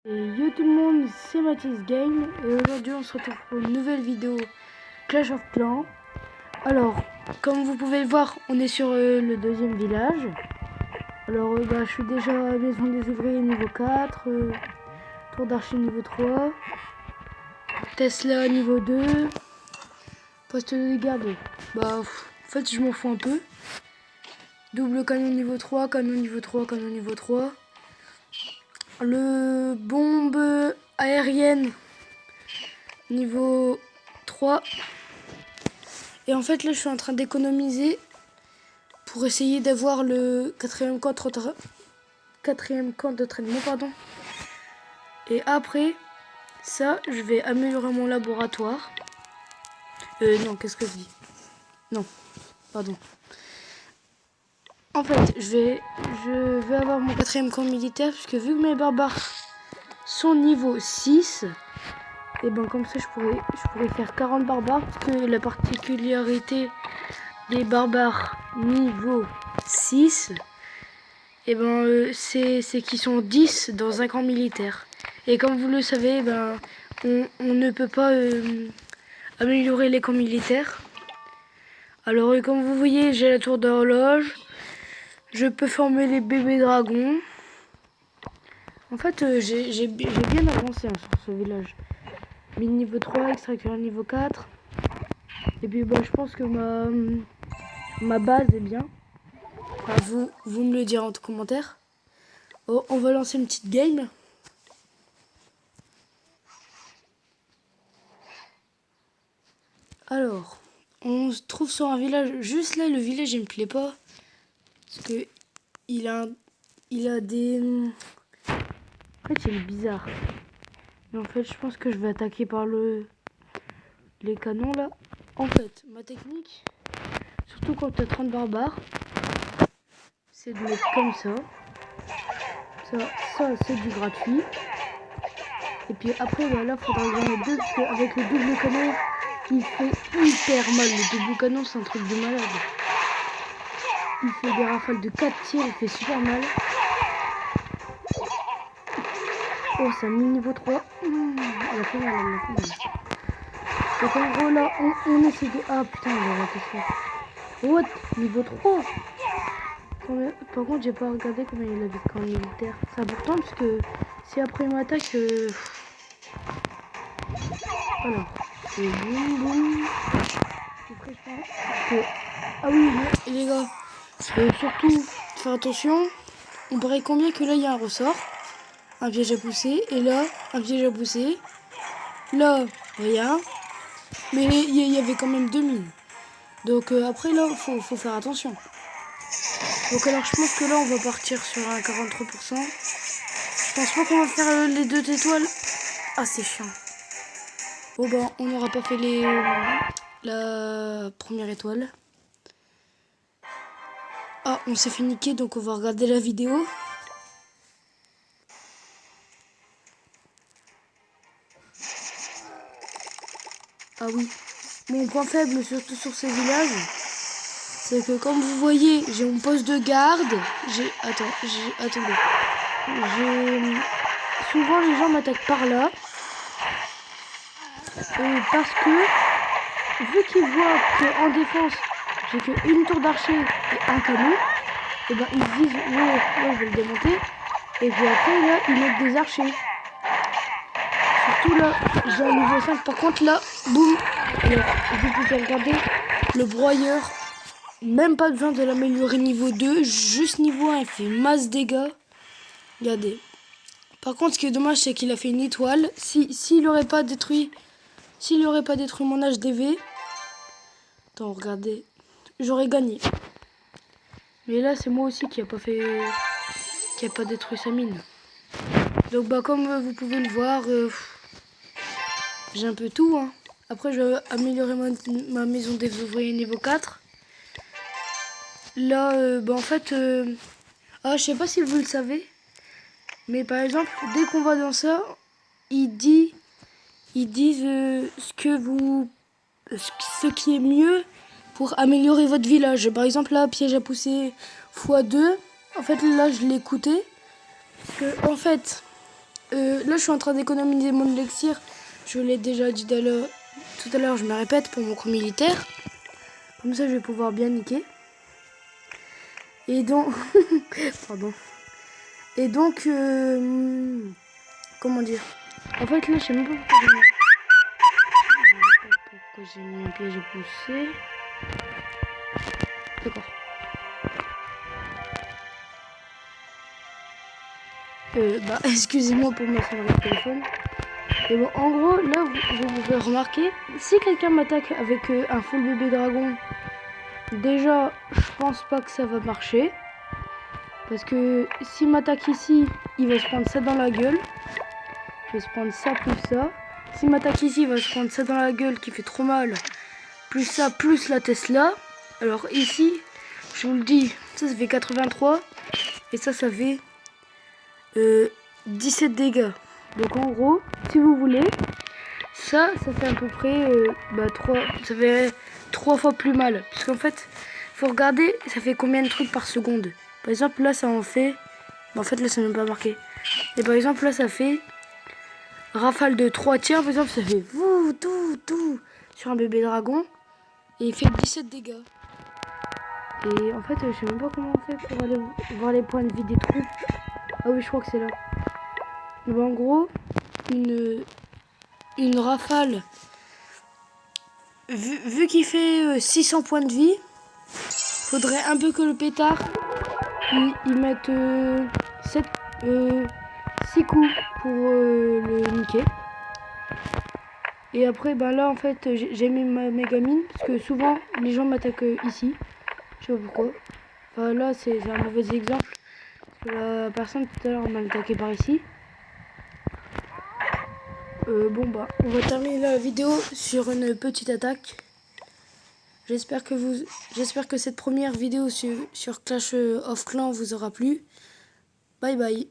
Et yo tout le monde, c'est Mathis Game et aujourd'hui on se retrouve pour une nouvelle vidéo Clash of Clans. Alors, comme vous pouvez le voir, on est sur le deuxième village. Alors, je suis déjà à la maison des ouvriers niveau 4, tour d'archer niveau 3, Tesla niveau 2, poste de garde. En fait, je m'en fous un peu. Double canon niveau 3, canon niveau 3, canon niveau 3. Le bombe aérienne niveau 3. Et en fait là je suis en train d'économiser pour essayer d'avoir le quatrième camp d'entraînement pardon. Et après ça je vais améliorer mon laboratoire. Non, qu'est-ce que je dis? Non, pardon. En fait je vais avoir mon quatrième camp militaire puisque vu que mes barbares sont niveau 6, et comme ça je pourrais faire 40 barbares parce que la particularité des barbares niveau 6 c'est qu'ils sont 10 dans un camp militaire. Et comme vous le savez, on ne peut pas améliorer les camps militaires. Alors comme vous voyez, j'ai la tour d'horloge. Je peux former les bébés dragons. En fait, j'ai bien avancé sur ce village. Mine niveau 3, extracteur niveau 4. Et puis je pense que ma base est bien. Enfin, vous me le direz en commentaire. Oh, on va lancer une petite game. Alors, on se trouve sur un village. Juste là, le village il me plaît pas. Parce que il a des... En fait, il est bizarre. Mais en fait, je pense que je vais attaquer par les canons là. En fait, ma technique, surtout quand tu as 30 barbares, c'est de mettre comme ça. Ça c'est du gratuit. Et puis après, là, faudra que j'en mette deux, parce qu'avec le double canon, il fait hyper mal. Le double canon, c'est un truc de malade. Il fait des rafales de 4 tirs, il fait super mal. Oh, ça a mis niveau 3. Elle a fait mal, elle a fait mal. Donc en gros, là, on essaie de... Ah putain, il a raté ça. What? Niveau 3. Par contre, j'ai pas regardé combien il avait de camp militaire. C'est important, parce que si après il m'attaque... Alors, c'est boum boum. Après, je pense que... Ah oui, les gars, surtout, faire attention. On paraît combien que là, il y a un ressort. Un piège à pousser. Et là, un piège à pousser. Là, rien. Mais il y avait quand même 2 mines. Donc après, là, faut faire attention. Donc alors, je pense que là, on va partir sur un 43%. Je pense pas qu'on va faire les 2 étoiles. Ah, c'est chiant. Bon, on n'aura pas fait la première étoile. Ah, on s'est fait niquer, donc on va regarder la vidéo. Ah oui. Mon point faible, surtout sur ces villages, c'est que comme vous voyez, j'ai mon poste de garde. Attendez. Souvent les gens m'attaquent par là. Parce que, vu qu'ils voient qu'en défense, j'ai qu'une tour d'archer et un canon, et ils se disent, ouais, je vais le démonter. Et puis après, là, ils mettent des archers. Surtout là, j'ai un niveau 5. Par contre, là, boum. Alors, vous pouvez regarder le broyeur. Même pas besoin de l'améliorer niveau 2. Juste niveau 1, il fait masse dégâts. Regardez. Par contre, ce qui est dommage, c'est qu'il a fait une étoile. S'il n'aurait pas détruit mon HDV. Attends, regardez. J'aurais gagné. Mais là, c'est moi aussi qui a pas détruit sa mine. Donc, comme vous pouvez le voir, j'ai un peu tout. Hein. Après, je vais améliorer ma maison des ouvriers niveau 4. Là, en fait, je sais pas si vous le savez, mais par exemple, dès qu'on va dans ça, ils disent ce qui est mieux pour améliorer votre village. Par exemple, là, piège à pousser x2. En fait, là, je l'ai écouté. Parce que, en fait, là, je suis en train d'économiser mon élixir. Je l'ai déjà dit tout à l'heure, je me répète, pour mon camp militaire. Comme ça, je vais pouvoir bien niquer. Et donc... Pardon. Et donc... Comment dire? En fait, là, je sais même pas pourquoi j'ai mis un piège à pousser. D'accord. Excusez-moi pour ma sonnerie de téléphone. Et bon, en gros, là, vous pouvez remarquer, si quelqu'un m'attaque avec un full bébé dragon, déjà, je pense pas que ça va marcher. Parce que s'il m'attaque ici, il va se prendre ça dans la gueule. Il va se prendre ça plus ça. S'il m'attaque ici, il va se prendre ça dans la gueule qui fait trop mal. Plus ça, plus la Tesla. Alors ici, je vous le dis, ça fait 83. Et ça fait 17 dégâts. Donc en gros, si vous voulez, ça fait à peu près 3 fois plus mal. Parce qu'en fait, faut regarder, ça fait combien de trucs par seconde. Par exemple, là, ça en fait... En fait, là, ça n'est même pas marqué. Et par exemple, là, ça fait... Rafale de 3 tirs, par exemple, ça fait... tout sur un bébé dragon. Et il fait 17 dégâts. Et en fait, je sais même pas comment on fait pour aller voir les points de vie des troupes. Ah oui, je crois que c'est là. Donc, en gros, une rafale, vu qu'il fait 600 points de vie, faudrait un peu que le pétard il mette 6 coups pour le niquer. Et après, ben là, en fait, j'ai mis ma mégamine, parce que souvent, les gens m'attaquent ici. Je sais pas pourquoi. Enfin, là, c'est un mauvais exemple. Parce que la personne, tout à l'heure, m'a attaqué par ici. On va terminer la vidéo sur une petite attaque. J'espère que cette première vidéo sur Clash of Clans vous aura plu. Bye bye.